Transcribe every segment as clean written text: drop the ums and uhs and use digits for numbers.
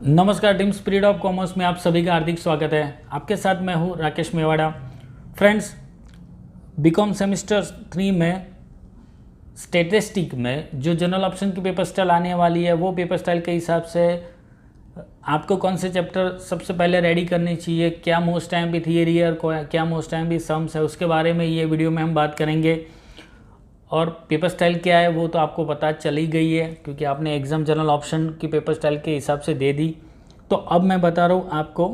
नमस्कार team spirit of commerce में आप सभी का हार्दिक स्वागत है। आपके साथ मैं हूं Rakesh Mewada. Friends, BCom semester 3 में स्टैटिस्टिक में जो जनरल ऑप्शन की पेपर स्टाइल आने वाली है, वो पेपर स्टाइल के हिसाब से आपको कौन से चैप्टर सबसे पहले रेडी करनी चाहिए, क्या मोस्ट टाइम भी थियरी है और क्या मोस्ट टाइम भी सम्स है, उसके बारे में ये वीडियो में हम बात करेंगे। और पेपर स्टाइल क्या है वो तो आपको पता चल ही गई है, क्योंकि आपने एग्ज़ाम जनरल ऑप्शन की पेपर स्टाइल के हिसाब से दे दी। तो अब मैं बता रहा हूँ आपको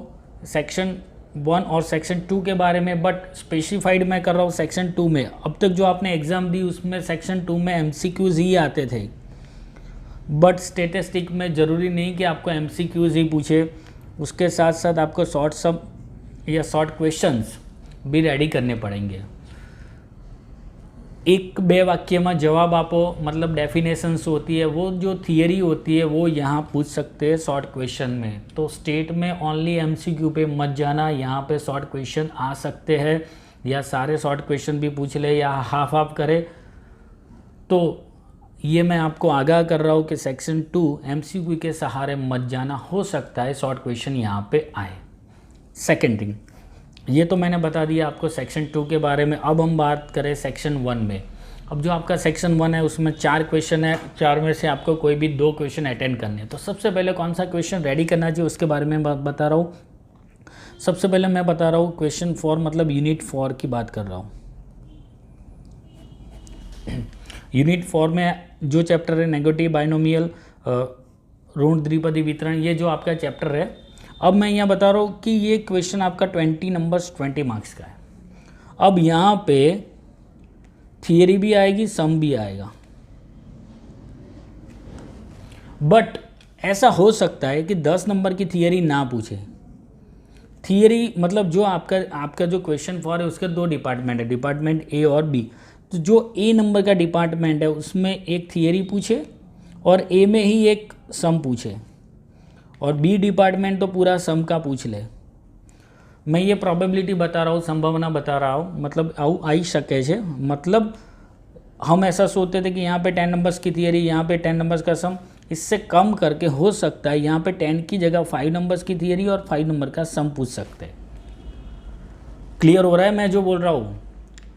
सेक्शन 1 और सेक्शन 2 के बारे में, बट स्पेसिफाइड मैं कर रहा हूँ सेक्शन 2 में। अब तक जो आपने एग्ज़ाम दी उसमें सेक्शन 2 में MCQs ही आते थे, बट स्टैटिस्टिक में ज़रूरी नहीं कि आपको MCQs ही पूछे, उसके साथ साथ आपको शॉर्ट सम या शॉर्ट क्वेश्चंस भी रेडी करने पड़ेंगे। एक बे वाक्य में जवाब आपो, मतलब डेफिनेशंस होती है, वो जो थियरी होती है वो यहाँ पूछ सकते हैं शॉर्ट क्वेश्चन में। तो स्टेट में ओनली MCQ पे मत जाना, यहाँ पे शॉर्ट क्वेश्चन आ सकते हैं, या सारे शॉर्ट क्वेश्चन भी पूछ ले या हाफ हाफ करे। तो ये मैं आपको आगाह कर रहा हूँ कि सेक्शन 2 MCQ के सहारे मत जाना, हो सकता है शॉर्ट क्वेश्चन यहाँ पे आए। सेकेंड थिंग, ये तो मैंने बता दिया आपको सेक्शन 2 के बारे में। अब हम बात करें सेक्शन 1 में। अब जो आपका सेक्शन 1 है उसमें 4 क्वेश्चन है, 4 में से आपको कोई भी 2 क्वेश्चन अटेंड करने हैं। तो सबसे पहले कौन सा क्वेश्चन रेडी करना चाहिए उसके बारे में बता रहा हूँ। सबसे पहले मैं बता रहा हूँ क्वेश्चन 4, मतलब यूनिट 4 की बात कर रहा हूँ। यूनिट 4 में जो चैप्टर है नेगेटिव बाइनोमियल ऋण द्विपदी वितरण, ये जो आपका चैप्टर है। अब मैं यहाँ बता रहा हूँ कि ये क्वेश्चन आपका 20 नंबर्स 20 मार्क्स का है। अब यहाँ पे थियरी भी आएगी, सम भी आएगा, बट ऐसा हो सकता है कि 10 नंबर की थियरी ना पूछे। थियरी मतलब जो आपका जो क्वेश्चन 4 है उसके 2 डिपार्टमेंट है, डिपार्टमेंट ए और बी। तो जो ए नंबर का डिपार्टमेंट है उसमें एक थियरी पूछे और ए में ही एक सम पूछे, और बी डिपार्टमेंट तो पूरा सम का पूछ ले। मैं ये प्रोबेबिलिटी बता रहा हूँ, संभावना बता रहा हूँ, मतलब आई सके छे। मतलब हम ऐसा सोचते थे कि यहाँ पे 10 नंबर्स की थियरी, यहाँ पे 10 नंबर्स का सम, इससे कम करके हो सकता है यहाँ पे 10 की जगह 5 नंबर्स की थियरी और 5 नंबर का सम पूछ सकते हैं। क्लियर हो रहा है मैं जो बोल रहा हूँ?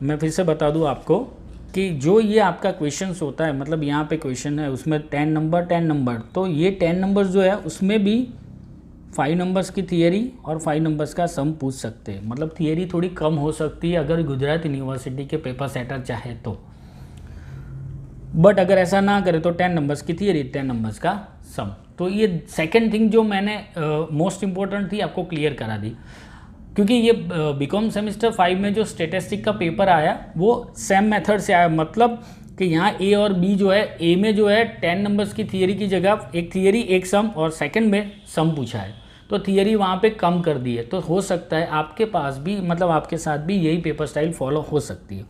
मैं फिर से बता दूँ आपको कि जो ये आपका क्वेश्चंस होता है, मतलब यहाँ पे क्वेश्चन है उसमें 10 नंबर, तो ये 10 नंबर जो है उसमें भी 5 नंबर्स की थियरी और 5 नंबर्स का सम पूछ सकते हैं। मतलब थियरी थोड़ी कम हो सकती है अगर गुजरात यूनिवर्सिटी के पेपर सेटर चाहे तो, बट अगर ऐसा ना करे तो 10 नंबर्स की थियरी, 10 नंबर्स का सम। तो ये सेकेंड थिंग जो मैंने मोस्ट इंपॉर्टेंट थी आपको क्लियर करा दी, क्योंकि ये बीकॉम सेमेस्टर 5 में जो स्टैटिस्टिक का पेपर आया वो सेम मेथड से आया। मतलब कि यहाँ ए और बी जो है, ए में जो है 10 नंबर्स की थियरी की जगह एक थियरी एक सम, और सेकंड में सम पूछा है, तो थियरी वहाँ पे कम कर दी है। तो हो सकता है आपके पास भी, मतलब आपके साथ भी यही पेपर स्टाइल फॉलो हो सकती है।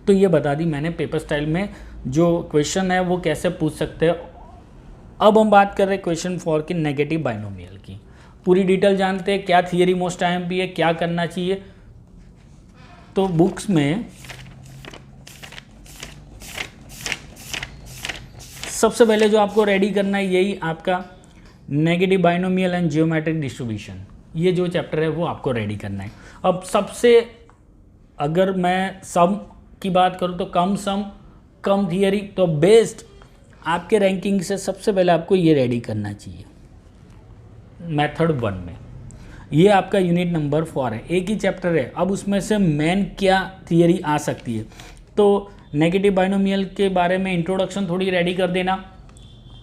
तो ये बता दी मैंने पेपर स्टाइल में जो क्वेश्चन है वो कैसे पूछ सकते हैं। अब हम बात कर रहे हैं क्वेश्चन 4 की, नेगेटिव बाइनोमियल की। पूरी डिटेल जानते हैं, क्या थियरी मोस्ट टाइम भी है, क्या करना चाहिए। तो बुक्स में सबसे पहले जो आपको रेडी करना है यही आपका negative binomial and geometric distribution, ये जो चैप्टर है वो आपको रेडी करना है। अब सबसे, अगर मैं सम की बात करूँ तो कम सम कम थियरी, तो बेस्ट आपके रैंकिंग से सबसे पहले आपको ये रेडी करना चाहिए मेथड 1 में। ये आपका यूनिट नंबर 4 है, एक ही चैप्टर है। अब उसमें से मेन क्या थियरी आ सकती है, तो नेगेटिव बाइनोमियल के बारे में इंट्रोडक्शन थोड़ी रेडी कर देना,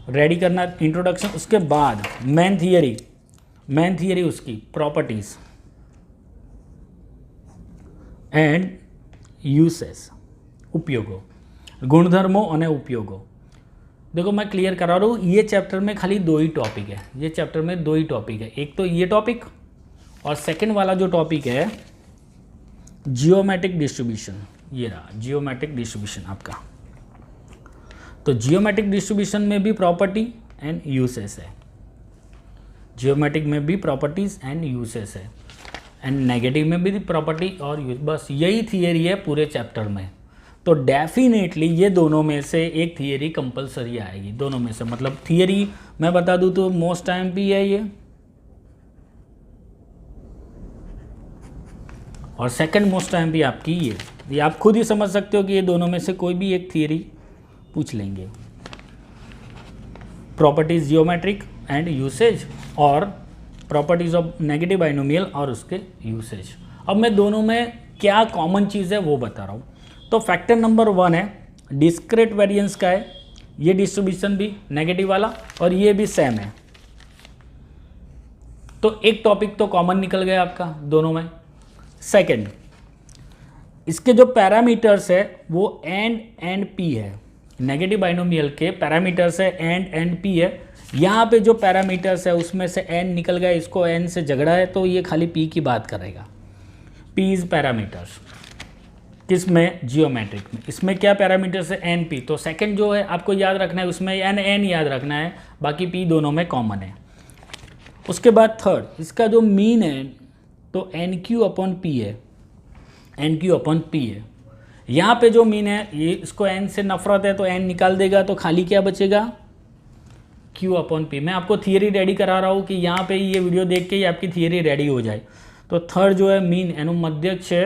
रेडी करना इंट्रोडक्शन। उसके बाद मेन थियरी उसकी प्रॉपर्टीज एंड यूसेस, उपयोगो, गुणधर्मों और उपयोगों। देखो मैं क्लियर करा रहा हूँ, ये चैप्टर में खाली 2 ही टॉपिक है, ये चैप्टर में 2 ही टॉपिक है। एक तो ये टॉपिक, और सेकंड वाला जो टॉपिक है जियोमेट्रिक डिस्ट्रीब्यूशन, ये रहा जियोमेट्रिक डिस्ट्रीब्यूशन आपका। तो जियोमेट्रिक डिस्ट्रीब्यूशन में भी प्रॉपर्टी एंड यूसेस है, जियोमेट्रिक में भी प्रॉपर्टीज एंड यूसेस है, एंड नेगेटिव में भी प्रॉपर्टी और यूज। बस यही थियरी है पूरे चैप्टर में। तो डेफिनेटली ये दोनों में से एक थियरी कंपलसरी आएगी, दोनों में से। मतलब थियरी मैं बता दूं तो मोस्ट एमपी है ये, और सेकंड मोस्ट एमपी आपकी ये आप खुद ही समझ सकते हो कि ये दोनों में से कोई भी एक थियरी पूछ लेंगे। प्रॉपर्टीज जियोमेट्रिक एंड यूसेज और प्रॉपर्टीज ऑफ नेगेटिव बाइनोमियल और उसके यूसेज। अब मैं दोनों में क्या कॉमन चीज़ है वो बता रहा हूँ। तो फैक्टर नंबर 1 है डिस्क्रीट वेरिएंस का है, ये डिस्ट्रीब्यूशन भी नेगेटिव वाला और ये भी सेम है। तो एक टॉपिक तो कॉमन निकल गया आपका दोनों में। सेकंड, इसके जो पैरामीटर्स है वो एंड पी है। नेगेटिव बाइनोमियल के पैरामीटर्स है एंड पी है। यहाँ पे जो पैरामीटर्स है उसमें से एन निकल गया, इसको एन से झगड़ा है तो ये खाली पी की बात करेगा। पी इज पैरामीटर्स, किसमें? जियोमेट्रिक में। इसमें क्या पैरामीटर्स है? N P. तो सेकंड जो है आपको याद रखना है, उसमें एन याद रखना है, बाकी पी दोनों में कॉमन है। उसके बाद थर्ड, इसका जो मीन है तो एन क्यू अपॉन पी है, एन क्यू अपॉन पी है। यहाँ पे जो मीन है ये, इसको एन से नफरत है तो एन निकाल देगा तो खाली क्या बचेगा? Q upon P. मैं आपको थियरी रेडी करा रहा हूँ कि यहाँ पे ये वीडियो देख के ही आपकी थियरी रेडी हो जाए। तो थर्ड जो है मीन अनुमध्यक्ष है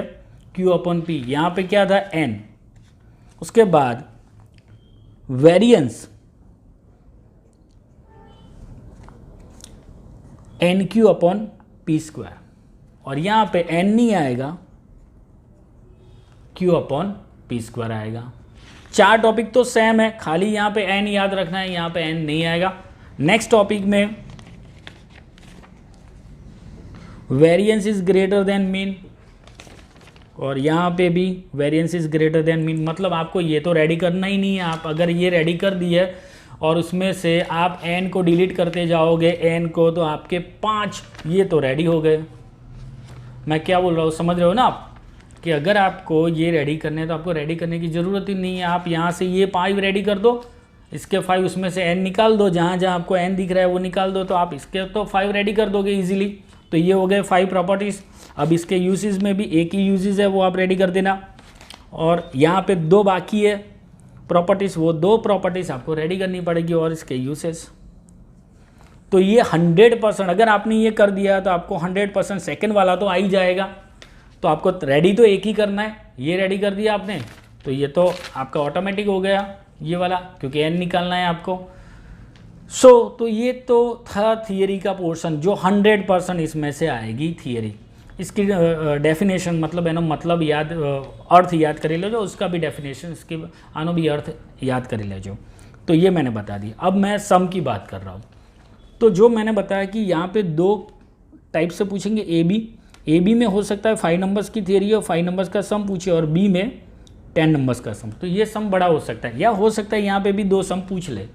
क्यू अपॉन पी। यहाँ पे क्या था? एन। उसके बाद variance n q upon p square, और यहाँ पे एन नहीं आएगा, क्यू अपॉन पी स्क्वायर आएगा। चार टॉपिक तो सेम है, खाली यहाँ पे एन याद रखना है, यहाँ पे एन नहीं आएगा। नेक्स्ट टॉपिक में variance is greater than mean, और यहाँ पे भी variance is greater than mean. मतलब आपको ये तो रेडी करना ही नहीं है। आप अगर ये रेडी कर दिए और उसमें से आप एन को डिलीट करते जाओगे एन को, तो आपके 5 ये तो रेडी हो गए। मैं क्या बोल रहा हूँ, समझ रहे हो ना आप? कि अगर आपको ये रेडी करने हैं तो आपको रेडी करने की ज़रूरत ही नहीं है। आप यहाँ से ये 5 रेडी कर दो, इसके 5 उसमें से एन निकाल दो, जहाँ जहाँ आपको एन दिख रहा है वो निकाल दो, तो आप इसके तो 5 रेडी कर दोगे इजीली। तो ये हो गए 5 प्रॉपर्टीज़। अब इसके यूजेस में भी एक ही यूजेस है, वो आप रेडी कर देना। और यहाँ पे 2 बाकी है प्रॉपर्टीज़, वो 2 प्रॉपर्टीज़ आपको रेडी करनी पड़ेगी और इसके यूसेस। तो ये 100%, अगर आपने ये कर दिया तो आपको 100% सेकंड वाला तो आ ही जाएगा। तो आपको रेडी तो एक ही करना है, ये रेडी कर दिया आपने तो ये तो आपका ऑटोमेटिक हो गया ये वाला, क्योंकि एन निकालना है आपको। तो ये तो था थियरी का पोर्शन जो 100% इसमें से आएगी थियरी। इसकी डेफिनेशन मतलब है ना, मतलब याद, अर्थ याद कर ले जो, उसका भी डेफिनेशन, इसके आनो भी अर्थ याद कर ले जो। तो ये मैंने बता दी। अब मैं सम की बात कर रहा हूँ। तो जो मैंने बताया कि यहाँ पे 2 टाइप से पूछेंगे, ए बी में हो सकता है 5 नंबर्स की थियरी और 5 नंबर्स का सम पूछे, और बी में 10 नंबर्स का सम। तो ये सम बड़ा हो सकता है, या हो सकता है यहाँ पे भी 2 सम पूछ ले।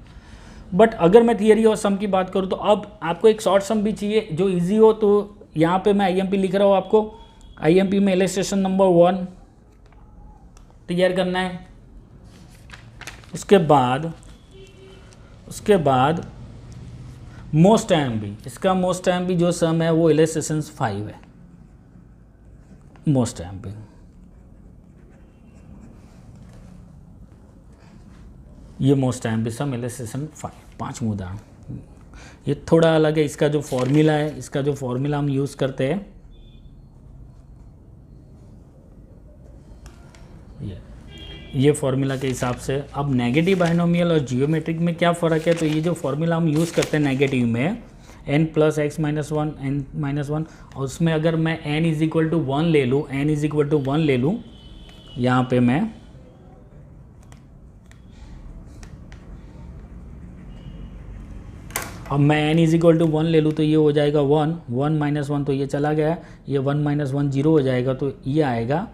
बट अगर मैं थियरी और सम की बात करूँ तो अब आपको एक शॉर्ट सम भी चाहिए जो ईजी हो। तो यहाँ पे मैं आईएमपी लिख रहा हूँ आपको। आईएमपी में इलस्ट्रेशन नंबर 1 तैयार करना है। उसके बाद मोस्ट एमपी, इसका मोस्ट एमपी जो सम है वो इलस्ट्रेशन 5 है। मोस्ट एमपी ये मोस्ट एमपी सम इलस्ट्रेशन 5 मुद्दा। ये थोड़ा अलग है, इसका जो फॉर्मूला है, इसका जो फॉर्मूला हम यूज़ करते हैं ये फॉर्मूला के हिसाब से। अब नेगेटिव बाइनोमियल और जियोमेट्रिक में क्या फ़र्क है? तो ये जो फॉर्मूला हम यूज़ करते हैं नेगेटिव में, n + x - 1 n - 1, और उसमें अगर मैं n = 1 ले लूँ, n = 1 ले लूँ, यहाँ पे मैं अब मैं n = 1 ले लूँ तो ये हो जाएगा 1 - 1 तो ये चला गया, ये 1 - 1 0 हो जाएगा। तो ये आएगा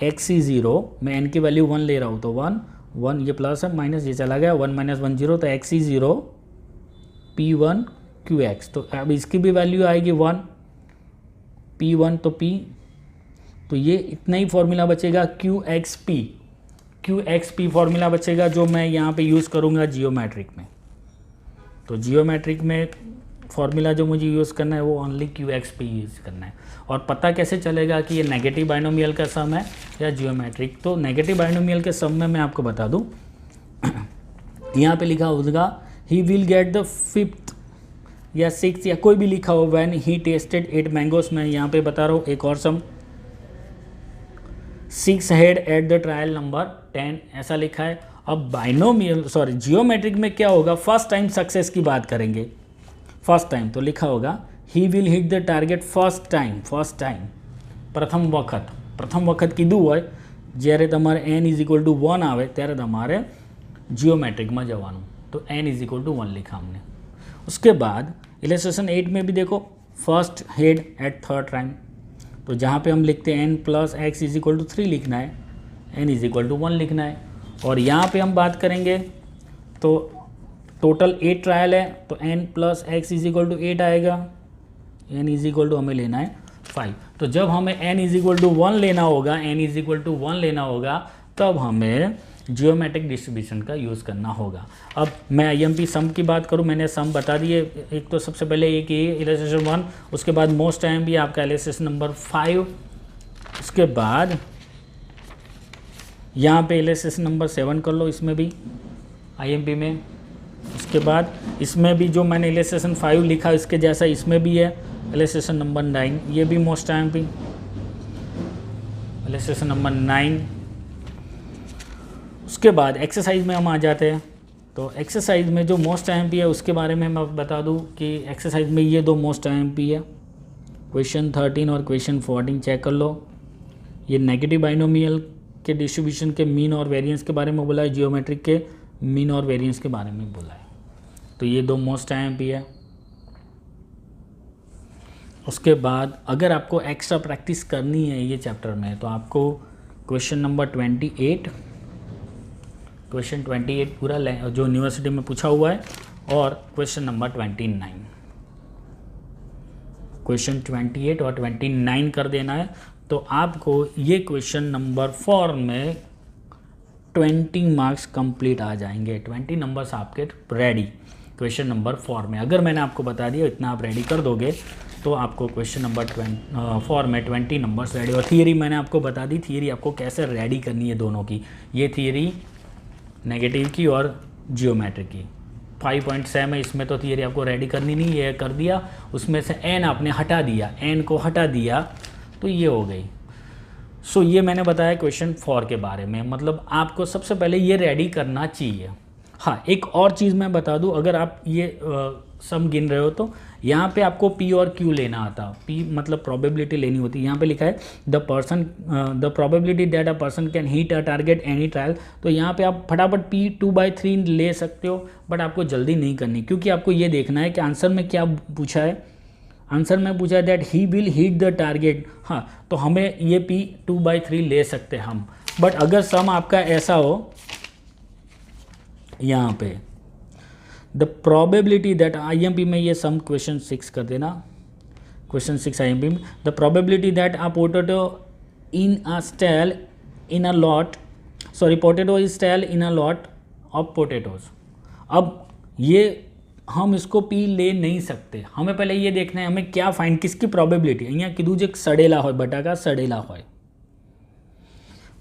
x = 0, मैं n की वैल्यू 1 ले रहा हूँ तो 1 ये प्लस है माइनस ये चला गया, 1 - 1 0, तो x = 0 p1 qx। तो अब इसकी भी वैल्यू आएगी 1 p1 तो p, तो ये इतना ही फॉर्मूला बचेगा qxp फॉर्मूला बचेगा जो मैं यहाँ पे यूज़ करूँगा जियोमेट्रिक में। तो जियोमेट्रिक में फॉर्मूला जो मुझे यूज़ करना है वो ओनली क्यू एक्स पे यूज़ करना है। और पता कैसे चलेगा कि ये नेगेटिव बाइनोमियल का सम है या जियोमेट्रिक। तो नेगेटिव बाइनोमियल के सम में मैं आपको बता दूँ, यहाँ पे लिखा होगा he will get the 5th या 6th या कोई भी लिखा हो व्हेन ही टेस्टेड 8 मैंगोस। मैं यहाँ पे बता रहा हूँ एक और सम 6 head at the trial number 10 ऐसा लिखा है। अब बाइनोमियल जियोमेट्रिक में क्या होगा, फर्स्ट टाइम सक्सेस की बात करेंगे। फर्स्ट टाइम तो लिखा होगा he will hit the target first time प्रथम वखत कीधું હોય જ્યારે તમારે n = 1 આવે ત્યારે તમારે जियोमेट्रिकમાં જવાનું। तो n = 1 लिखा हमने। उसके बाद इलस्ट्रेशन 8 में भी देखो first head at third time, तो जहाँ पे हम लिखते हैं n + x = 3 लिखना है, n = 1 लिखना है। और यहाँ पे हम बात करेंगे तो टोटल 8 ट्रायल है तो n + x = 8 आएगा, n = हमें लेना है 5। तो जब हमें n = 1 लेना होगा, n = 1 लेना होगा तब हमें जियोमेट्रिक डिस्ट्रीब्यूशन का यूज़ करना होगा। अब मैं IMP सम की बात करूं, मैंने सम बता दिए। एक तो सबसे पहले एक ये इलस्ट्रेशन 1, उसके बाद मोस्ट IMP आपका इलस्ट्रेशन नंबर 5, उसके बाद यहाँ पे इलस्ट्रेशन नंबर 7 कर लो, इसमें भी IMP में। उसके बाद इसमें भी जो मैंने इलस्ट्रेशन 5 लिखा इसके जैसा इसमें भी है इलस्ट्रेशन नंबर 9, ये भी मोस्ट IMP इलस्ट्रेशन नंबर 9। उसके बाद एक्सरसाइज में हम आ जाते हैं। तो एक्सरसाइज में जो मोस्ट IMP है उसके बारे में मैं बता दूं कि एक्सरसाइज में ये 2 मोस्ट IMP है, क्वेश्चन 13 और क्वेश्चन 14 चेक कर लो। ये नेगेटिव बाइनोमियल के डिस्ट्रीब्यूशन के मीन और वेरिएंस के बारे में बोला है, जियोमेट्रिक के मीन और वेरिएंस के बारे में बोला है। तो ये 2 मोस्ट IMP है। उसके बाद अगर आपको एक्स्ट्रा प्रैक्टिस करनी है ये चैप्टर में तो आपको क्वेश्चन नंबर 28 पूरा जो यूनिवर्सिटी में पूछा हुआ है और क्वेश्चन नंबर 29, क्वेश्चन 28 और 29 कर देना है। तो आपको ये क्वेश्चन नंबर 4 में 20 मार्क्स कंप्लीट आ जाएंगे, 20 नंबर्स आपके रेडी क्वेश्चन नंबर 4 में। अगर मैंने आपको बता दिया इतना आप रेडी कर दोगे तो आपको क्वेश्चन नंबर 4 में 20 नंबर्स रेडी। और थियरी मैंने आपको बता दी, थियरी आपको कैसे रेडी करनी है दोनों की। ये थियरी नेगेटिव की और जियोमेट्रिक की 5 पॉइंट्स है, मैं इसमें तो थियरी आपको रेडी करनी नहीं है, कर दिया। उसमें से n आपने हटा दिया, n को हटा दिया तो ये हो गई। सो ये मैंने बताया क्वेश्चन 4 के बारे में, मतलब आपको सबसे पहले ये रेडी करना चाहिए। हाँ, एक और चीज़ मैं बता दूं, अगर आप ये सम गिन रहे हो तो यहाँ पे आपको P और Q लेना आता। P मतलब प्रोबेबिलिटी लेनी होती है। यहाँ पे लिखा है the probability that a person can hit a target any trial. तो यहाँ पे आप फटाफट P 2/3 ले सकते हो, बट आपको जल्दी नहीं करनी क्योंकि आपको ये देखना है कि आंसर में क्या पूछा है। आंसर में पूछा है that he will hit the target. हाँ, तो हमें ये P 2/3 ले सकते हैं हम। बट अगर सम आपका ऐसा हो, यहाँ पे द प्रोबेबिलिटी दैट IMP में ये सम क्वेश्चन 6 कर देना, क्वेश्चन 6 IMP में the probability that a potato in a style in a lot potato is style in a lot of potatoes. अब ये हम इसको P ले नहीं सकते, हमें पहले ये देखना है हमें क्या फाइंड, किसकी प्रोबेबिलिटी। અહીંયા કીધું જે સડેલા હોય, બટાકા સડેલા હોય,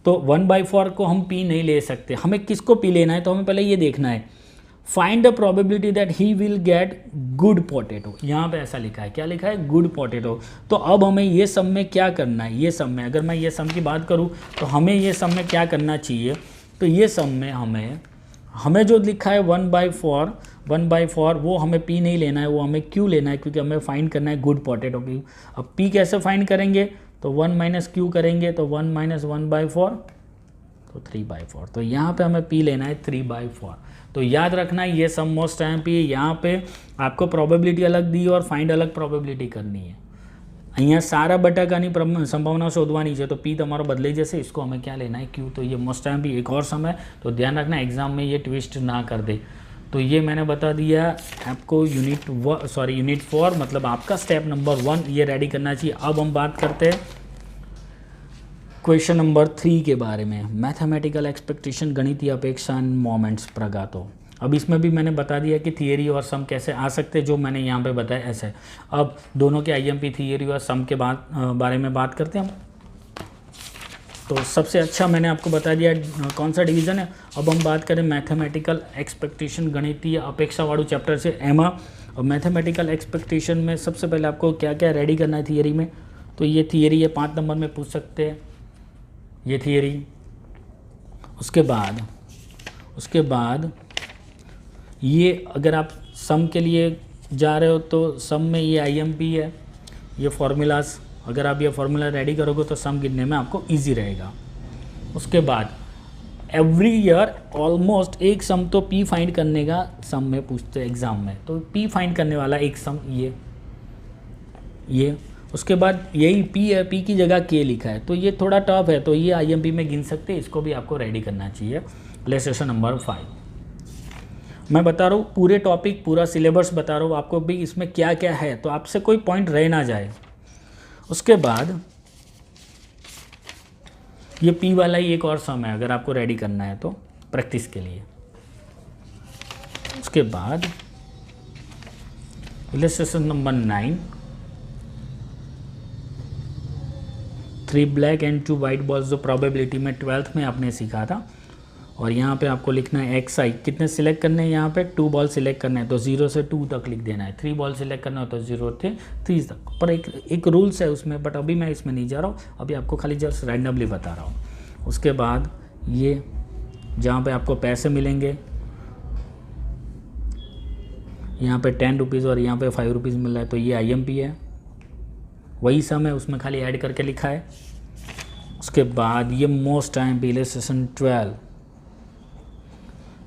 तो 1/4 को हम P नहीं ले सकते। हमें किसको P लेना है, तो हमें पहले ये देखना है find the probability that he will get good potato. यहाँ पे ऐसा लिखा है, क्या लिखा है, गुड पोटैटो। तो अब हमें ये सम में क्या करना है, ये सम में अगर मैं ये सम की बात करूँ तो हमें ये सम में क्या करना चाहिए। तो ये सम में हमें जो लिखा है 1/4 वो हमें P नहीं लेना है, वो हमें Q लेना है क्योंकि हमें फाइंड करना है गुड पोटैटो की। अब P कैसे फाइंड करेंगे, तो 1 - Q करेंगे, तो 1 - 1/4 तो 3/4। तो यहाँ पे हमें P लेना है 3/4। तो याद रखना ये सम मोस्ट IMP है। यहाँ पे आपको प्रोबेबिलिटी अलग दी और फाइंड अलग प्रोबेबिलिटी करनी है। અહીંયા સારા બટાકાની સંભાવના શોધવાની છે તો P તમારો બદલાઈ જશે, इसको हमें क्या लेना है, Q। तो ये मोस्ट IMP एक और सम है, तो ध्यान रखना एग्जाम में ये ट्विस्ट ना कर दे। तो ये मैंने बता दिया आपको यूनिट 4 मतलब आपका स्टेप नंबर 1 ये रेडी करना चाहिए। अब हम बात करते हैं क्वेश्चन नंबर 3 के बारे में, मैथमेटिकल एक्सपेक्टेशन गणितीय अपेक्षा मोमेंट्स प्रगातो। अब इसमें भी मैंने बता दिया कि थियरी और सम कैसे आ सकते हैं, जो मैंने यहाँ पे बताया ऐसे है। अब दोनों के आईएमपी थियरी और सम के बारे में बात करते हैं हम। तो सबसे अच्छा मैंने आपको बता दिया कौन सा डिवीज़न है। अब हम बात करें मैथमेटिकल एक्सपेक्टेशन, गणितीय अपेक्षावाड़ू चैप्टर से एमा। और मैथमेटिकल एक्सपेक्टेशन में सबसे पहले आपको क्या क्या रेडी करना है थियरी में। तो ये थियरी है 5 नंबर में पूछ सकते हैं ये थियरी। उसके बाद ये अगर आप सम के लिए जा रहे हो तो सम में ये आईएमपी है, ये फार्मूलाज, अगर आप ये फार्मूला रेडी करोगे तो सम गिनने में आपको इजी रहेगा। उसके बाद एवरी ईयर ऑलमोस्ट एक सम तो पी फाइंड करने का सम में पूछते हैं एग्ज़ाम में, तो पी फाइंड करने वाला एक सम ये। उसके बाद यही पी है, पी की जगह के लिखा है, तो ये थोड़ा टफ है, तो ये आईएमपी में गिन सकते हैं, इसको भी आपको रेडी करना चाहिए। लेसन नंबर 5 मैं बता रहा हूँ, पूरे टॉपिक पूरा सिलेबस बता रहा हूँ आपको भी इसमें क्या क्या है, तो आपसे कोई पॉइंट रह ना जाए। उसके बाद ये पी वाला ही एक और सम है, अगर आपको रेडी करना है तो प्रैक्टिस के लिए। उसके बाद illustration number 9, 3 black and 2 white balls, जो प्रोबेबिलिटी में 12th में आपने सीखा था। और यहाँ पे आपको लिखना है एक्स आई, कितने सिलेक्ट करने हैं, यहाँ पे 2 बॉल सिलेक्ट करना है तो 0 से 2 तक लिख देना है। 3 बॉल सिलेक्ट करना है तो 0 से 3 तक, पर एक रूल्स है उसमें, बट अभी मैं इसमें नहीं जा रहा हूँ, अभी आपको खाली जस्ट रैंडमली बता रहा हूँ। उसके बाद ये जहाँ पे आपको पैसे मिलेंगे, यहाँ पे 10 रुपीज़ और यहाँ पे 5 रुपीज़ मिल रहा है, तो ये आईएमपी है, वही सम है, उसमें खाली ऐड करके लिखा है। उसके बाद ये मोस्ट टाइम पे इलस्ट्रेशन 12,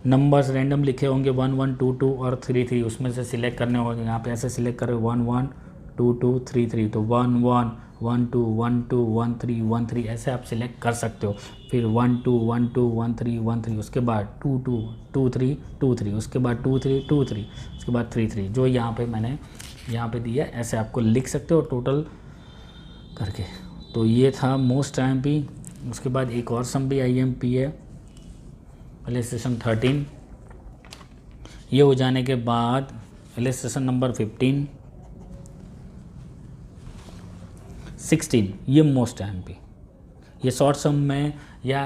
नंबर्स रैंडम लिखे होंगे 1 1 2 2 और 3 3, उसमें से सिलेक्ट करने होंगे। यहाँ पे ऐसे सिलेक्ट करें 1 1 2 2 3 3, तो 1 1 1 2 1 2 1 3 1 3 ऐसे आप सिलेक्ट कर सकते हो। फिर 1 2 1 2 1 3 1 3, उसके बाद 2 2 2 3 2 3, उसके बाद 2 3 2 3, उसके बाद 3 3, जो यहाँ पे मैंने यहाँ पे दिया ऐसे आपको लिख सकते हो टोटल करके। तो ये था मोस्ट आईएमपी। उसके बाद एक और सम भी आईएमपी है, इलस्ट्रेशन 13। ये हो जाने के बाद इलस्ट्रेशन नंबर 15, 16, ये मोस्ट आईएमपी। ये शॉर्ट सम में या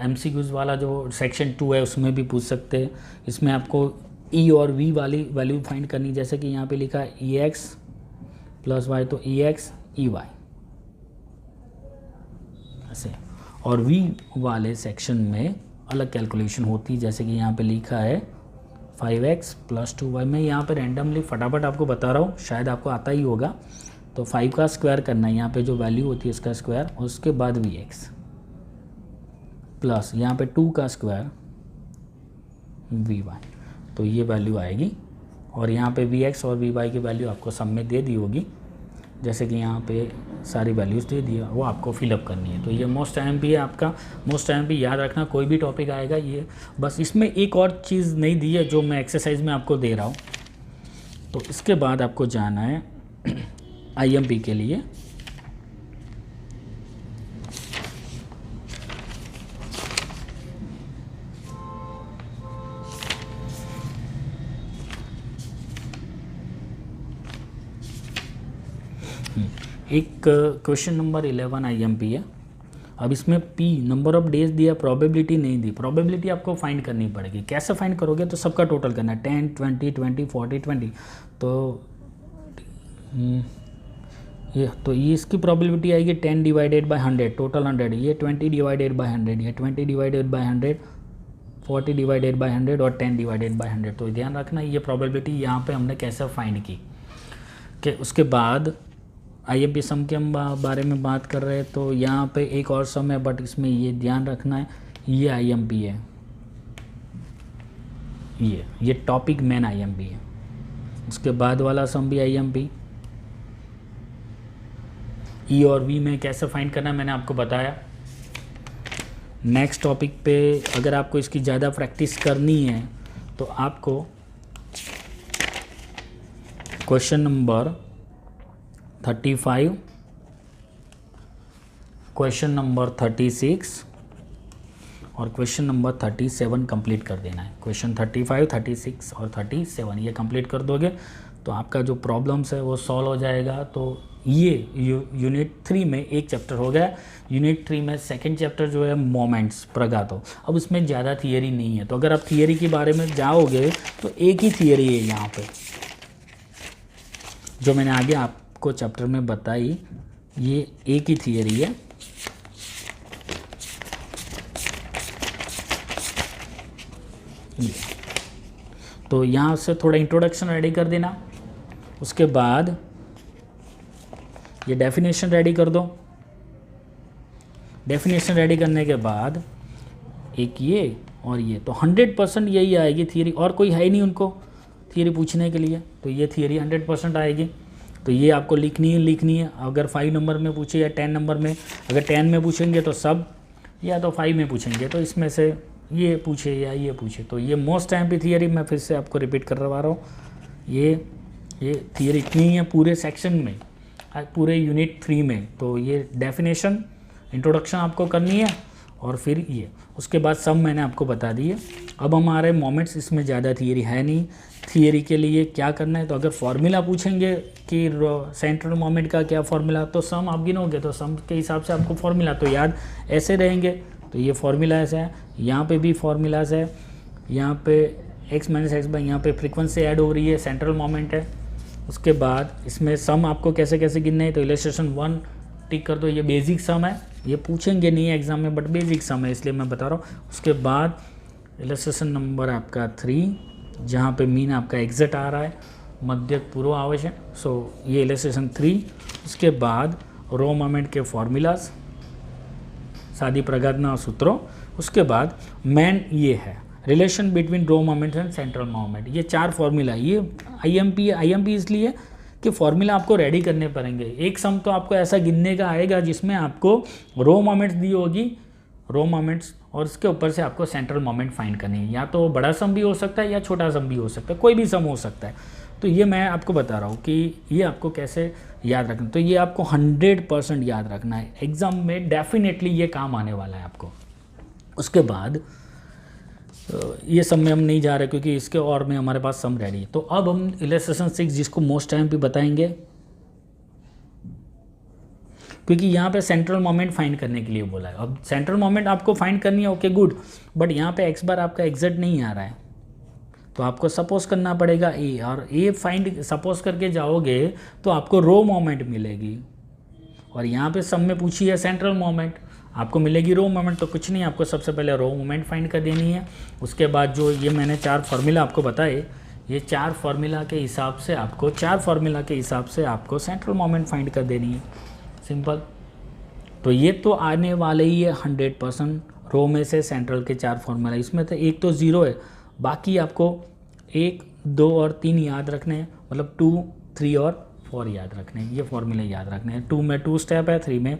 एमसीक्यूज वाला जो सेक्शन 2 है उसमें भी पूछ सकते हैं। इसमें आपको ई और वी वाली वैल्यू फाइंड करनी, जैसे कि यहाँ पे लिखा है ई एक्स प्लस वाई, तो ई एक्स ई वाई ऐसे। और वी वाले सेक्शन में अलग कैलकुलेशन होती है, जैसे कि यहाँ पे लिखा है 5x प्लस 2y। मैं यहाँ पे रैंडमली फटाफट आपको बता रहा हूँ, शायद आपको आता ही होगा। तो 5 का स्क्वायर करना है, यहाँ पे जो वैल्यू होती है इसका स्क्वायर, और उसके बाद vx प्लस यहाँ पे 2 का स्क्वायर vy, तो ये वैल्यू आएगी। और यहाँ पे vx और vy की वैल्यू आपको सब में दे दी होगी, जैसे कि यहाँ पे सारी वैल्यूज़ दे दिया, वो आपको फिलअप करनी है। तो ये मोस्ट आईएमपी है आपका। मोस्ट आईएमपी याद रखना, कोई भी टॉपिक आएगा ये, बस इसमें एक और चीज़ नहीं दी है जो मैं एक्सरसाइज में आपको दे रहा हूँ। तो इसके बाद आपको जाना है आईएमपी के लिए। एक क्वेश्चन नंबर 11 आईएमपी है। अब इसमें पी नंबर ऑफ डेज दिया, प्रोबेबिलिटी नहीं दी। प्रोबेबिलिटी आपको फाइंड करनी पड़ेगी। कैसे फाइंड करोगे, तो सबका टोटल करना है 10 20 20 40 20। तो ये इसकी प्रोबेबिलिटी आएगी 10 डिवाइडेड बाय 100, टोटल 100। ये 20 डिवाइडेड बाय 100, ये 20 डिवाइडेड बाय 100, 40 डिवाइडेड बाय 100 और 10 डिवाइडेड बाय 100। तो ध्यान रखना ये प्रोबेबिलिटी यहाँ पे हमने कैसे फाइंड की। कि उसके बाद आईएमपी सम के हम बारे में बात कर रहे हैं, तो यहाँ पे एक और सम है, बट इसमें ये ध्यान रखना है ये आईएमपी है, ये टॉपिक मेन आईएमपी है। उसके बाद वाला सम भी आईएमपी। ई और वी में कैसे फाइंड करना है मैंने आपको बताया। नेक्स्ट टॉपिक पे अगर आपको इसकी ज़्यादा प्रैक्टिस करनी है तो आपको क्वेश्चन नंबर 35, क्वेश्चन नंबर 36 और क्वेश्चन नंबर 37 कंप्लीट कर देना है। क्वेश्चन 35, 36 और 37 ये कंप्लीट कर दोगे तो आपका जो प्रॉब्लम्स है वो सॉल्व हो जाएगा। तो ये यूनिट 3 में एक चैप्टर हो गया। यूनिट 3 में सेकंड चैप्टर जो है मोमेंट्स प्रगातो। अब उसमें ज़्यादा थियरी नहीं है, तो अगर आप थियरी के बारे में जाओगे तो एक ही थियरी है यहाँ पे जो मैंने आगे आपको चैप्टर में बताई, ये एक ही थियरी है। तो यहाँ से थोड़ा इंट्रोडक्शन रेडी कर देना, उसके बाद ये डेफिनेशन रेडी कर दो। डेफिनेशन रेडी करने के बाद एक ये और ये, तो 100% यही आएगी थियरी, और कोई है ही नहीं उनको थियरी पूछने के लिए, तो ये थियरी 100% आएगी। तो ये आपको लिखनी है। अगर 5 नंबर में पूछे या 10 नंबर में, अगर 10 में पूछेंगे तो सब, या तो 5 में पूछेंगे तो इसमें से ये पूछे या ये पूछे। तो ये मोस्ट टाइम की थियरी मैं फिर से आपको रिपीट करवा रहा हूँ। ये थियरी इतनी है पूरे सेक्शन में, पूरे यूनिट 3 में। तो ये डेफिनेशन, इंट्रोडक्शन आपको करनी है, और फिर ये उसके बाद सब मैंने आपको बता दिए। अब हमारे मोमेंट्स, इसमें ज़्यादा थियरी है नहीं। थियरी के लिए क्या करना है, तो अगर फॉर्मूला पूछेंगे कि सेंट्रल मोमेंट का क्या फॉर्मूला, तो सम आप गिनोगे तो सम के हिसाब से आपको फॉर्मूला तो याद ऐसे रहेंगे। तो ये फॉर्मूला ऐसा है, यहाँ पे भी फॉर्मूलाज है, यहाँ पे x माइनस एक्स बाई, यहाँ पे फ्रीक्वेंसी ऐड हो रही है, सेंट्रल मोमेंट है। उसके बाद इसमें सम आपको कैसे कैसे गिनना है, तो इलस्ट्रेशन 1 टिक कर दो, ये बेसिक सम है, ये पूछेंगे नहीं एग्जाम में बट बेसिक सम है इसलिए मैं बता रहा हूँ। उसके बाद इलस्ट्रेशन नंबर आपका 3, जहाँ पे मीन आपका एग्जिट आ रहा है, मध्यक पूर्व आवश्यक, सो ये इलस्ट्रेशन 3। उसके बाद रो मोमेंट के फॉर्मूलाज, सादी प्रगातना सूत्रों। उसके बाद मेन ये है relation between raw moment and central moment. ये 4 फॉर्मूला, ये आईएमपी इसलिए कि फॉर्मूला आपको रेडी करने पड़ेंगे। एक सम तो आपको ऐसा गिनने का आएगा जिसमें आपको रो मोमेंट्स दी होगी, रो मोमेंट्स, और उसके ऊपर से आपको सेंट्रल मोमेंट फाइंड करनी है। या तो बड़ा सम भी हो सकता है या छोटा सम भी हो सकता है, कोई भी सम हो सकता है। तो ये मैं आपको बता रहा हूँ कि ये आपको कैसे याद रखना। तो ये आपको 100% याद रखना है, एग्ज़ाम में डेफिनेटली ये काम आने वाला है आपको। उसके बाद ये सम में हम नहीं जा रहे क्योंकि इसके और में हमारे पास सम रेडी है। तो अब हम इलस्ट्रेशन 6 जिसको मोस्ट टाइम पे बताएंगे, क्योंकि यहाँ पे सेंट्रल मोमेंट फाइंड करने के लिए बोला है। अब सेंट्रल मोमेंट आपको फाइंड करनी है, ओके गुड, बट यहाँ पे एक्स बार आपका एग्जैक्ट नहीं आ रहा है, तो आपको सपोज करना पड़ेगा ए, और ए फाइंड सपोज करके जाओगे तो आपको रो मोमेंट मिलेगी। और यहाँ पे सम में पूछी है सेंट्रल मोमेंट, आपको मिलेगी रो मोमेंट। तो कुछ नहीं, आपको सबसे पहले रो मोमेंट फाइंड कर देनी है। उसके बाद जो ये मैंने 4 फार्मूला आपको बताए, ये 4 फार्मूला के हिसाब से आपको सेंट्रल मोमेंट फाइंड कर देनी है, सिंपल। तो ये तो आने वाले ही है 100%। रो में से सेंट्रल के 4 फार्मूला, इसमें तो एक तो 0 है, बाकी आपको 1, 2 और 3 याद रखने हैं, मतलब 2, 3 और 4 याद रखने हैं। ये फॉर्मूले याद रखने हैं। 2 में 2 स्टेप है, 3 में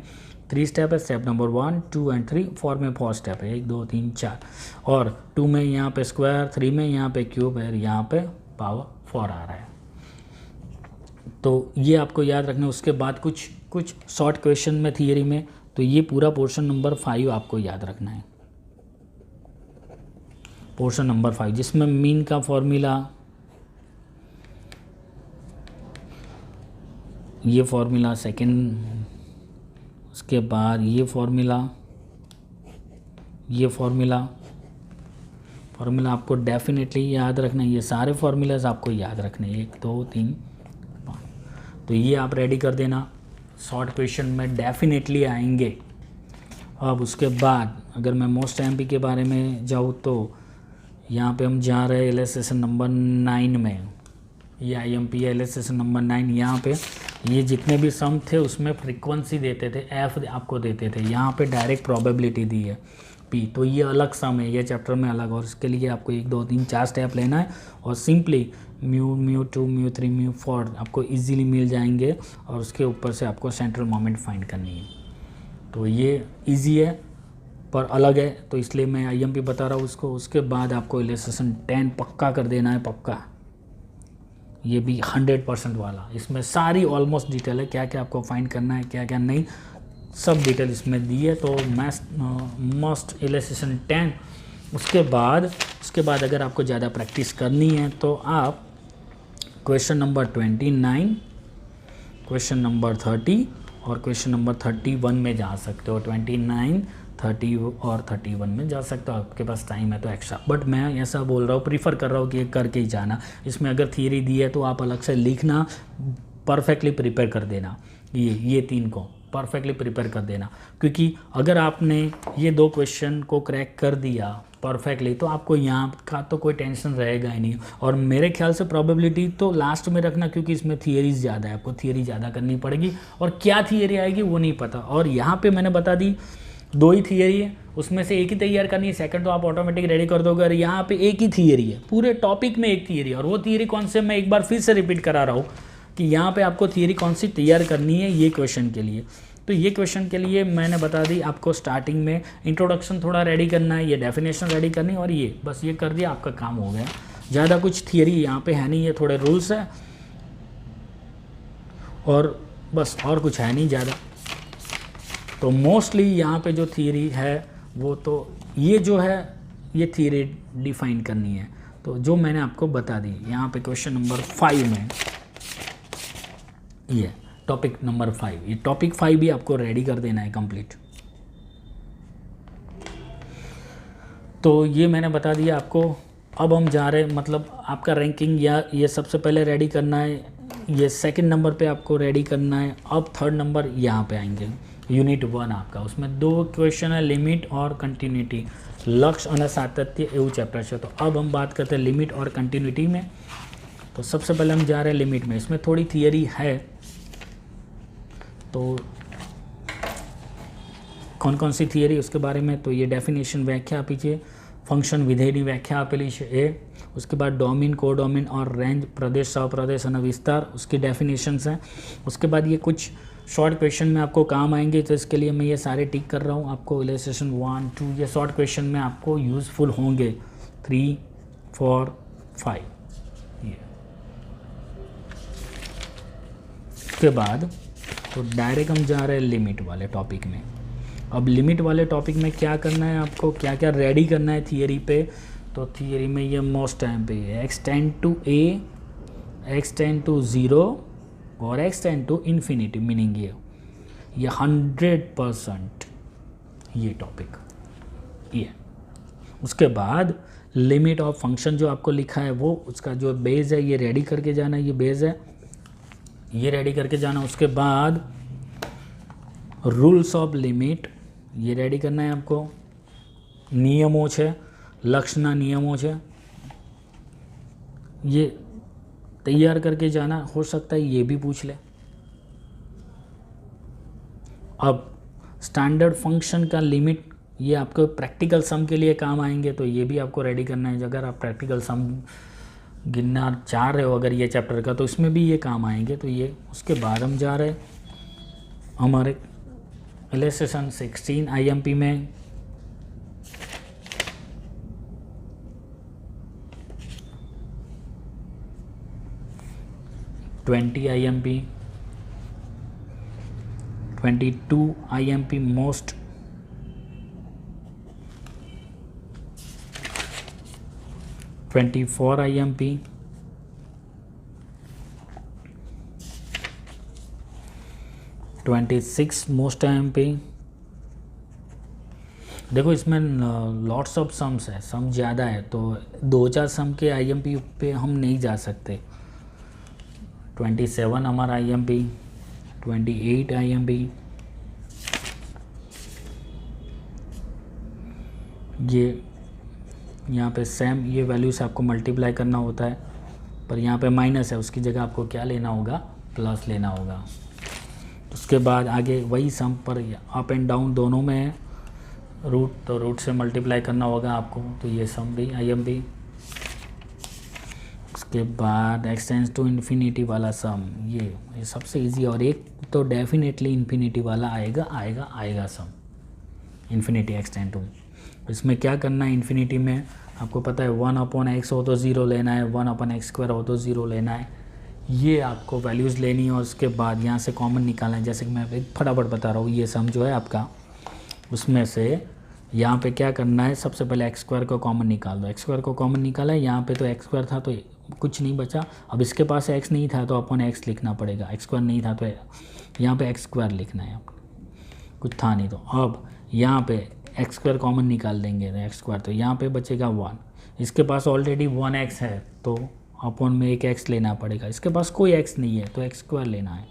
3 स्टेप है, स्टेप नंबर 1, 2 एंड 3। 4 में 4 स्टेप है, 1, 2, 3, 4। और 2 में यहाँ पे स्क्वायर, 3 में यहाँ पे क्यूब है, यहाँ पे पावर 4 आ रहा है। तो ये आपको याद रखना है। उसके बाद कुछ शॉर्ट क्वेश्चन में थियरी में, तो ये पूरा पोर्शन नंबर 5 आपको याद रखना है। पोर्शन नंबर 5 जिसमें मीन का फॉर्मूला, ये फॉर्मूला सेकंड, उसके बाद ये फॉर्मूला आपको डेफिनेटली याद रखना है। ये सारे फॉर्मूलाज आपको याद रखने हैं, 1, 2, 3, 5। तो ये आप रेडी कर देना, शॉर्ट क्वेश्चन में डेफिनेटली आएंगे। अब उसके बाद अगर मैं मोस्ट एमपी के बारे में जाऊँ तो यहाँ पे हम जा रहे हैं इलस्ट्रेशन नंबर 9 में। ये आईएमपी है इलस्ट्रेशन नंबर 9। यहाँ पे ये जितने भी सम थे उसमें फ्रीक्वेंसी देते थे, एफ आपको देते थे, यहाँ पे डायरेक्ट प्रोबेबिलिटी दी है पी। तो ये अलग सम है, ये चैप्टर में अलग, और इसके लिए आपको 1, 2, 3, 4 स्टेप लेना है, और सिंपली म्यू 2, म्यू 3, म्यू 4 आपको इजीली मिल जाएंगे, और उसके ऊपर से आपको सेंट्रल मोमेंट फाइंड करनी है। तो ये इजी है पर अलग है, तो इसलिए मैं आईएमपी बता रहा हूँ उसको। उसके बाद आपको इलस्ट्रेशन 10 पक्का कर देना है, पक्का। ये भी 100% वाला, इसमें सारी ऑलमोस्ट डिटेल है, क्या क्या आपको फाइंड करना है, क्या क्या नहीं, सब डिटेल इसमें दी है। तो मस्ट इलस्ट्रेशन 10। उसके बाद अगर आपको ज़्यादा प्रैक्टिस करनी है तो आप क्वेश्चन नंबर 29, क्वेश्चन नंबर 30 और क्वेश्चन नंबर 31 में जा सकते हो। 29, 30 और 31 में जा सकते हो, आपके पास टाइम है तो एक्स्ट्रा। बट मैं ऐसा बोल रहा हूँ, प्रीफर कर रहा हूँ कि ये करके ही जाना। इसमें अगर थियरी दी है तो आप अलग से लिखना, परफेक्टली प्रिपेयर कर देना। ये 3 को परफेक्टली प्रिपेयर कर देना, क्योंकि अगर आपने ये 2 क्वेश्चन को क्रैक कर दिया परफेक्टली तो आपको यहाँ का तो कोई टेंशन रहेगा ही नहीं। और मेरे ख्याल से प्रोबेबिलिटी तो लास्ट में रखना, क्योंकि इसमें थियरीज ज़्यादा है, आपको थियरी ज़्यादा करनी पड़ेगी और क्या थियरी आएगी वो नहीं पता। और यहाँ पे मैंने बता दी 2 ही थियरी है, उसमें से एक ही तैयार करनी है, सेकंड तो आप ऑटोमेटिक रेडी कर दोगे। और यहाँ पे एक ही थियरी है, पूरे टॉपिक में एक थियरी है। और वो थियरी कौन से, मैं एक बार फिर से रिपीट करा रहा हूँ कि यहाँ पे आपको थियरी कौन सी तैयार करनी है ये क्वेश्चन के लिए। तो ये क्वेश्चन के लिए मैंने बता दी आपको, स्टार्टिंग में इंट्रोडक्शन थोड़ा रेडी करना है, ये डेफिनेशन रेडी करनी है, और ये बस ये कर दिया, आपका काम हो गया। ज़्यादा कुछ थियरी यहाँ पे है नहीं, ये थोड़े रूल्स है और बस, और कुछ है नहीं ज़्यादा। तो मोस्टली यहाँ पे जो थियरी है वो तो ये जो है ये थियरी डिफाइन करनी है, तो जो मैंने आपको बता दी। यहाँ पे क्वेश्चन नंबर 5 में ये टॉपिक नंबर 5, ये टॉपिक 5 भी आपको रेडी कर देना है कंप्लीट। तो ये मैंने बता दिया आपको। अब हम जा रहे, मतलब आपका रैंकिंग या ये सबसे पहले रेडी करना है, ये सेकंड नंबर पे आपको रेडी करना है। अब थर्ड नंबर यहाँ पे आएंगे, यूनिट 1 आपका, उसमें 2 क्वेश्चन है, लिमिट और कंटिन्यूटी, लक्ष्य और सातत्य एवं चैप्टर से। तो अब हम बात करते हैं लिमिट और कंटिन्यूटी में। तो सबसे पहले हम जा रहे हैं लिमिट में, इसमें थोड़ी थियरी है। तो कौन कौन सी थियरी उसके बारे में, तो ये डेफिनेशन व्याख्या आप लीजिए, फंक्शन विधेयनी व्याख्या आप लीजिए ए, उसके बाद डोमेन, कोडोमेन और रेंज, प्रदेश, सप्रदेश और विस्तार, उसकी डेफिनेशंस हैं। उसके बाद ये कुछ शॉर्ट क्वेश्चन में आपको काम आएंगे, तो इसके लिए मैं ये सारे टिक कर रहा हूँ आपको। इलस्ट्रेशन 1, 2 ये शॉर्ट क्वेश्चन में आपको यूज़फुल होंगे। 3, 4, 5 ये। उसके बाद तो डायरेक्ट हम जा रहे हैं लिमिट वाले टॉपिक में। अब लिमिट वाले टॉपिक में क्या करना है आपको, क्या क्या रेडी करना है थियरी पे। तो थियरी में ये मोस्ट टाइम पे है, x tend to a, x tend to 0 और x tend to infinity, meaning ये 100% ये टॉपिक ये। उसके बाद लिमिट ऑफ फंक्शन जो आपको लिखा है वो, उसका जो बेस है ये रेडी करके जाना, ये बेस है ये रेडी करके जाना। उसके बाद रूल्स ऑफ लिमिट ये रेडी करना है आपको, नियमों છે, लक्षणा नियमों છે, ये तैयार करके जाना। हो सकता है ये भी पूछ ले। अब स्टैंडर्ड फंक्शन का लिमिट, ये आपको प्रैक्टिकल सम के लिए काम आएंगे, तो ये भी आपको रेडी करना है। अगर आप प्रैक्टिकल सम गिनना चाह रहे हो अगर ये चैप्टर का, तो इसमें भी ये काम आएंगे, तो ये। उसके बाद हम जा रहे हमारे इलस्ट्रेशन 16 IMP में। IMP 22 IMP most, 24 IMP, 26 most IMP। देखो इसमें लॉट्स ऑफ सम्स है, सम ज़्यादा है, तो 2-4 सम के IMP पे हम नहीं जा सकते। 27 हमारा IMP, 28 IMP, ये यहाँ पे सेम ये वैल्यू से आपको मल्टीप्लाई करना होता है, पर यहाँ पे माइनस है, उसकी जगह आपको क्या लेना होगा, प्लस लेना होगा। उसके बाद आगे वही सम पर अप एंड डाउन दोनों में है, रूट, तो रूट से मल्टीप्लाई करना होगा आपको, तो ये सम भी IMP। उसके बाद एक्सटेंड्स टू इन्फिनिटी वाला सम, ये सबसे इजी, और एक तो डेफिनेटली इन्फिनिटी वाला आएगा सम, इन्फिनिटी एक्सटेंड टू। इसमें क्या करना है, इन्फिनिटी में आपको पता है 1/x हो तो 0 लेना है, 1/x² हो तो 0 लेना है। ये आपको वैल्यूज़ लेनी है और उसके बाद यहाँ से कॉमन निकालना है। जैसे कि मैं एक फटाफट बता रहा हूँ, ये सम जो है आपका, उसमें से यहाँ पे क्या करना है, सबसे पहले एक्स स्क्वायर को कॉमन निकाल दो। एक्स स्क्वायर को कॉमन निकाला है, यहाँ पे तो एक्स स्क्वायर था तो कुछ नहीं बचा। अब इसके पास एक्स नहीं था तो अपन एक्स लिखना पड़ेगा, एक्स स्क्वायर नहीं था तो यहाँ पे एक्स स्क्वायर लिखना है, कुछ था नहीं तो। अब यहाँ पे एक्स स्क्वायर कॉमन निकाल देंगे तो एक्स स्क्वायर, तो यहाँ पे बचेगा 1। इसके पास ऑलरेडी 1x है तो अपन में एक x लेना पड़ेगा। इसके पास कोई x नहीं है तो एक्स स्क्वायर लेना है।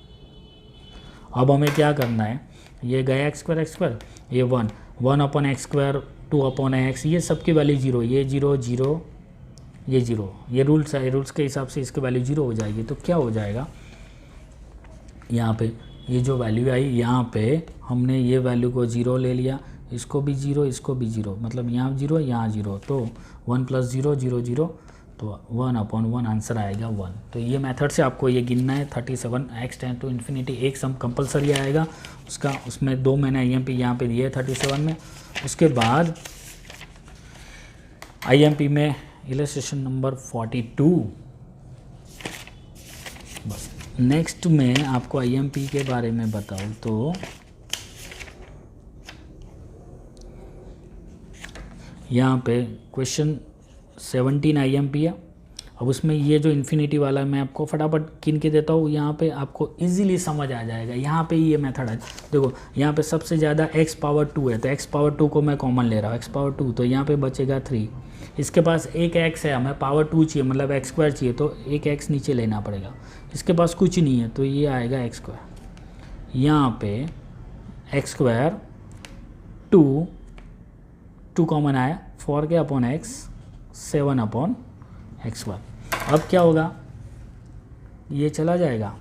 अब हमें क्या करना है, ये गया एक्स स्क्वायर, ये 1 upon x square 2 upon x, ये सबकी वैल्यू 0, ये 0 0 ये 0, ये रूल्स है, रूल्स के हिसाब से इसकी वैल्यू 0 हो जाएगी। तो क्या हो जाएगा, यहाँ पे ये जो वैल्यू आई, यहाँ पे हमने ये वैल्यू को 0 ले लिया, इसको भी 0, इसको भी 0, मतलब यहाँ 0 यहाँ 0, तो 1 + 0 0 0, तो 1/1 आंसर आएगा 1। तो ये मेथड से आपको ये गिनना है। 37 x टेंड टू इन्फिनिटी, एक सम कंपलसरी आएगा उसका, उसमें 2 मैंने IMP यहाँ पे दिए 37 में। उसके बाद IMP में इलस्ट्रेशन नंबर 42। बस नेक्स्ट में आपको IMP के बारे में बताऊँ तो यहाँ पे क्वेश्चन 17 IMP है। अब उसमें ये जो इन्फिनिटी वाला है मैं आपको फटाफट गिन के देता हूँ, यहाँ पे आपको इजीली समझ आ जाएगा। यहाँ पे ये मेथड है, देखो यहाँ पे सबसे ज़्यादा x पावर 2 है तो x पावर 2 को मैं कॉमन ले रहा हूँ, x पावर 2, तो यहाँ पे बचेगा 3। इसके पास एक x है, हमें पावर 2 चाहिए, मतलब एक्स स्क्वायर चाहिए, तो एक x नीचे लेना पड़ेगा। इसके पास कुछ नहीं है तो ये आएगा एक्स स्क्वायर। यहाँ पे एक्स स्क्वायर 2 कॉमन आया, 4 के upon x 7 upon x square. अब क्या होगा, ये चला जाएगा,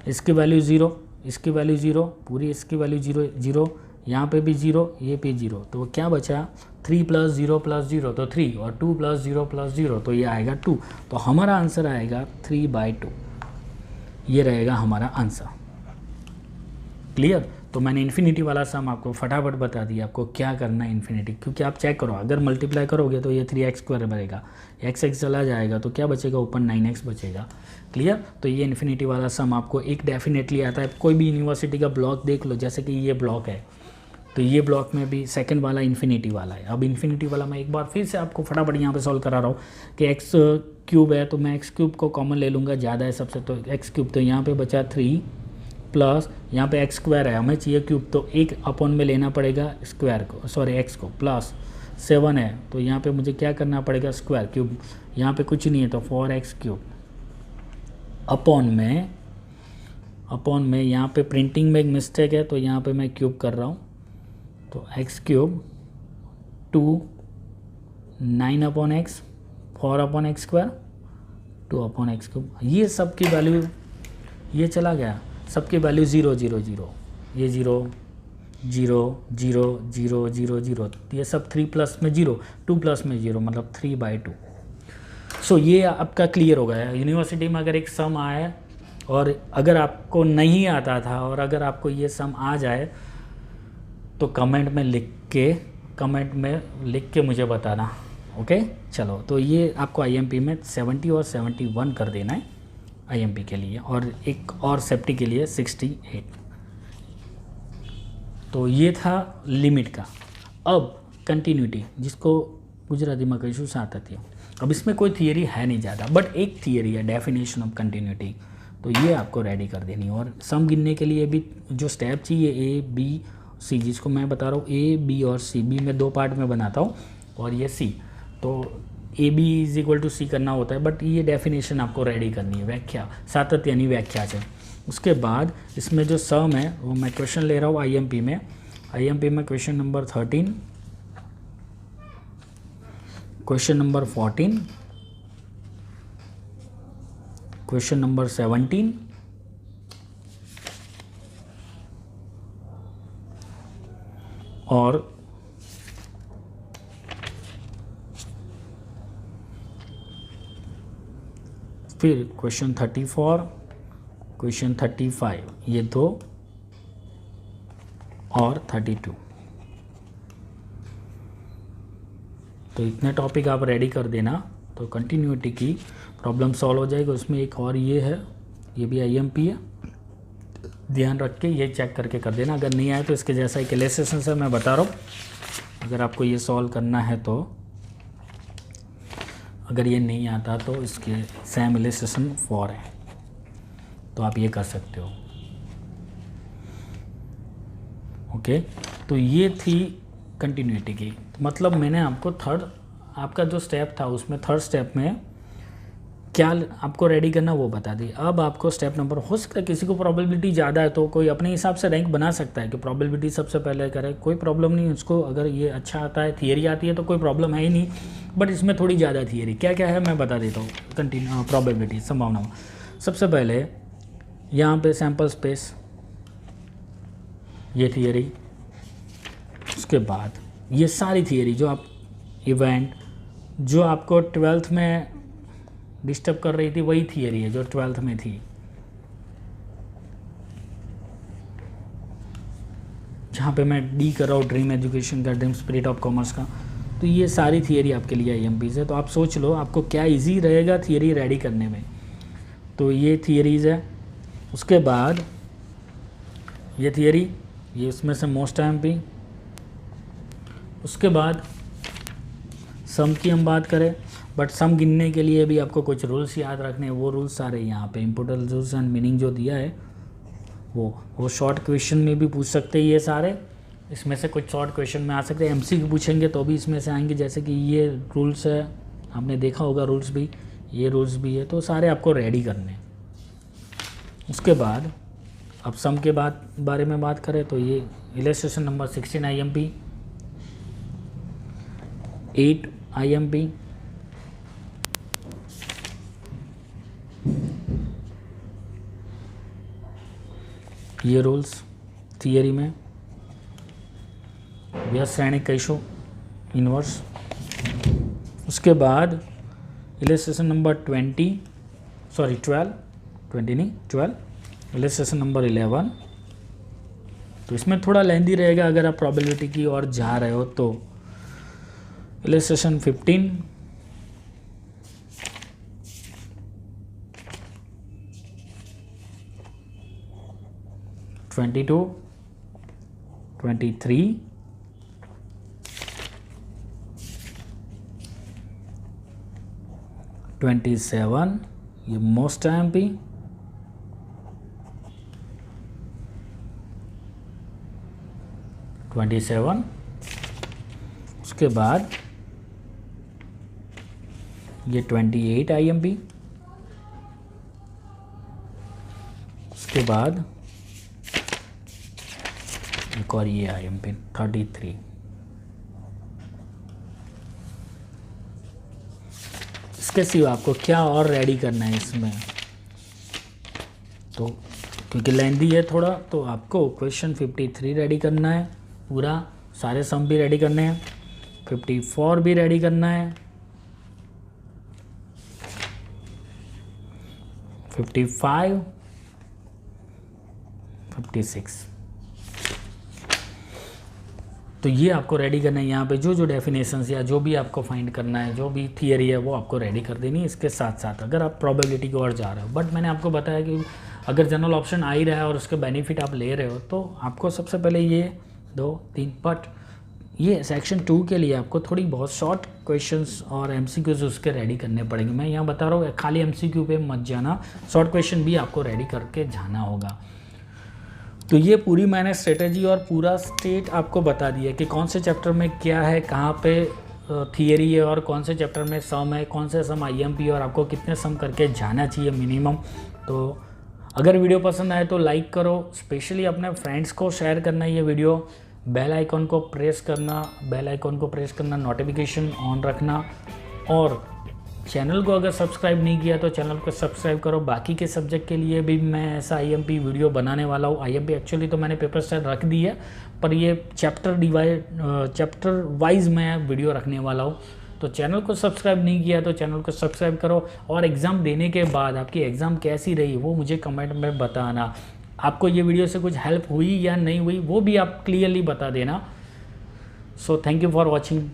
इसकी वैल्यू 0, इसकी वैल्यू 0, पूरी इसकी वैल्यू 0 0, यहाँ पे भी 0, ये भी 0, तो क्या बचा 3 + 0 + 0 तो 3, और 2 + 0 + 0 तो ये आएगा 2। तो हमारा आंसर आएगा 3/2, ये रहेगा हमारा आंसर। क्लियर। तो मैंने इन्फिनिटी वाला सम आपको फटाफट बता दिया, आपको क्या करना है इन्फिनिटी, क्योंकि आप चेक करो अगर मल्टीप्लाई करोगे तो ये 3x² बनेगा, x चला जाएगा तो क्या बचेगा, ऊपर 9x बचेगा। क्लियर। तो ये इन्फिनिटी वाला सम आपको एक डेफिनेटली आता है। कोई भी यूनिवर्सिटी का ब्लॉक देख लो, जैसे कि ये ब्लॉक है तो ये ब्लॉक में भी सेकंड वाला इन्फिनिटी वाला है। अब इन्फिनिटी वाला मैं एक बार फिर से आपको फटाफट यहाँ पे सॉल्व करा रहा हूँ कि x³ है तो मैं x³ को कॉमन ले लूँगा, ज़्यादा है सबसे, तो x³, तो यहाँ पे बचा 3 प्लस यहाँ पे x² है, हमें चाहिए क्यूब, तो 1 अपॉन में लेना पड़ेगा स्क्वायर को, सॉरी x को, प्लस 7 है तो यहाँ पे मुझे क्या करना पड़ेगा, स्क्वायर क्यूब, यहाँ पे कुछ नहीं है तो 4x³ अपॉन में यहाँ पे प्रिंटिंग में एक मिस्टेक है तो यहाँ पे मैं क्यूब कर रहा हूँ, तो x³ 2 9 upon x 4 upon x², 2 upon x³, ये सब की वैल्यू, ये चला गया, सबकी वैल्यू 0 0 0, ये 0 0 0 0 0 0, ये सब 3 प्लस में 0, 2 प्लस में 0, मतलब 3/2। सो ये आपका क्लियर हो गया। यूनिवर्सिटी में अगर एक सम आए और अगर आपको नहीं आता था और अगर आपको ये सम आ जाए तो कमेंट में लिख के मुझे बताना। ओके चलो, तो ये आपको IMP में 70 और 71 कर देना है IMP के लिए, और एक और सेफ्टी के लिए 68। तो ये था लिमिट का। अब कंटिन्यूटी, जिसको गुजराती में कहीं साथ आती है। अब इसमें कोई थियरी है नहीं ज़्यादा, बट एक थियरी है डेफिनेशन ऑफ कंटिन्यूटी, तो ये आपको रेडी कर देनी है। और सम गिनने के लिए भी जो स्टेप चाहिए A B C, जिसको मैं बता रहा हूँ A B और C, B में 2 पार्ट में बनाता हूँ और ये C, तो AB = C करना होता है, बट ये डेफिनेशन आपको रेडी करनी है, व्याख्या, सातत्य यानी व्याख्या से। उसके बाद इसमें जो सम है वो मैं क्वेश्चन ले रहा हूँ IMP में question number 13, question number 14, question number 17 और फिर क्वेश्चन 34, क्वेश्चन 35, ये 2 और 32। तो इतने टॉपिक आप रेडी कर देना तो कंटिन्यूटी की प्रॉब्लम सॉल्व हो जाएगी। उसमें एक और ये है ये भी IMP है, ध्यान रख के ये चेक करके कर देना। अगर नहीं आए तो इसके जैसा एक इलस्ट्रेशन से मैं बता रहा हूँ, अगर आपको ये सॉल्व करना है तो, अगर ये नहीं आता तो इसके सेम इलस्ट्रेशन 4 है, तो आप ये कर सकते हो। ओके, तो ये थी कंटिन्यूटी की। मतलब मैंने आपको थर्ड, आपका जो स्टेप था उसमें थर्ड स्टेप में क्या आपको रेडी करना वो बता दी। अब आपको स्टेप नंबर, हो सकता है किसी को प्रोबेबिलिटी ज़्यादा है तो कोई अपने हिसाब से रैंक बना सकता है कि प्रोबेबिलिटी सबसे पहले करे, कोई प्रॉब्लम नहीं उसको। अगर ये अच्छा आता है, थियरी आती है तो कोई प्रॉब्लम है ही नहीं, बट इसमें थोड़ी ज़्यादा थियरी क्या क्या है मैं बता देता हूँ। कंटिन्यू प्रोबेबिलिटी, संभावना। सबसे पहले यहाँ पे सैम्पल स्पेस, ये थियरी। उसके बाद ये सारी थियरी जो आप इवेंट जो आपको 12th में डिस्टर्ब कर रही थी वही थियरी है जो 12th में थी। जहाँ पे मैं डी कर रहा हूँ, ड्रीम एजुकेशन का, ड्रीम स्पिरिट ऑफ कॉमर्स का, तो ये सारी थियरी आपके लिए IMPs है। तो आप सोच लो आपको क्या इजी रहेगा थियरी रेडी करने में। तो ये थियरीज़ है। उसके बाद ये थियरी, ये इसमें से मोस्ट IMP। उसके बाद सम की हम बात करें, बट सम गिनने के लिए भी आपको कुछ रूल्स याद रखने हैं। वो रूल्स सारे यहाँ पे इम्पोर्टेंट रूल्स एंड मीनिंग जो दिया है वो शॉर्ट क्वेश्चन में भी पूछ सकते हैं। ये सारे इसमें से कुछ शॉर्ट क्वेश्चन में आ सकते हैं, MCQ पूछेंगे तो भी इसमें से आएंगे। जैसे कि ये रूल्स है, आपने देखा होगा रूल्स भी, ये रूल्स भी है, तो सारे आपको रेडी करने। उसके बाद अब सम के बारे में बात करें तो ये इलस्ट्रेशन नंबर 16 IMP, 8 IMP, ये रूल्स थियरी में, व्यस्त श्रेणिक कैशो इनवर्स। उसके बाद इलस्ट्रेशन नंबर 12 इलस्ट्रेशन नंबर 11। तो इसमें थोड़ा लेंदी रहेगा अगर आप प्रोबेबिलिटी की ओर जा रहे हो तो। इलस्ट्रेशन 15, 22, 23, 27, ये मोस्ट IMP, 27। उसके बाद ये 28 IMP। उसके बाद एक और ये IMP 33। इसके सिवा आपको क्या और रेडी करना है इसमें, तो क्योंकि लेंदी है थोड़ा, तो आपको क्वेश्चन 53 रेडी करना है पूरा, सारे सम भी रेडी करने हैं, 54 भी रेडी करना है, 55, 56। तो ये आपको रेडी करना है। यहाँ पे जो जो डेफिनेशंस या जो भी आपको फाइंड करना है, जो भी थियरी है वो आपको रेडी कर देनी है इसके साथ साथ, अगर आप प्रोबेबिलिटी की ओर जा रहे हो। बट मैंने आपको बताया कि अगर जनरल ऑप्शन आ ही रहा है और उसके बेनिफिट आप ले रहे हो तो आपको सबसे पहले ये 2, 3, बट ये सेक्शन 2 के लिए आपको थोड़ी बहुत शॉर्ट क्वेश्चंस और MCQs उसके रेडी करने पड़ेंगे। मैं यहाँ बता रहा हूँ खाली MCQ पे मत जाना, शॉर्ट क्वेश्चन भी आपको रेडी करके जाना होगा। तो ये पूरी मैंने स्ट्रेटेजी और पूरा स्टेट आपको बता दिया कि कौन से चैप्टर में क्या है, कहाँ पे थियरी है और कौन से चैप्टर में सम है, कौन से सम IMP और आपको कितने सम करके जाना चाहिए मिनिमम। तो अगर वीडियो पसंद आए तो लाइक करो, स्पेशली अपने फ्रेंड्स को शेयर करना ये वीडियो, बेल आइकॉन को प्रेस करना, नोटिफिकेशन ऑन रखना, और चैनल को अगर सब्सक्राइब नहीं किया तो चैनल को सब्सक्राइब करो। बाकी के सब्जेक्ट के लिए भी मैं ऐसा IMP वीडियो बनाने वाला हूँ। IMP एक्चुअली तो मैंने पेपर स्टाइल रख दी है, पर ये चैप्टर वाइज मैं वीडियो रखने वाला हूँ। तो चैनल को सब्सक्राइब नहीं किया तो चैनल को सब्सक्राइब करो, और एग्ज़ाम देने के बाद आपकी एग्ज़ाम कैसी रही वो मुझे कमेंट में बताना। आपको ये वीडियो से कुछ हेल्प हुई या नहीं हुई वो भी आप क्लियरली बता देना। So thank you for watching.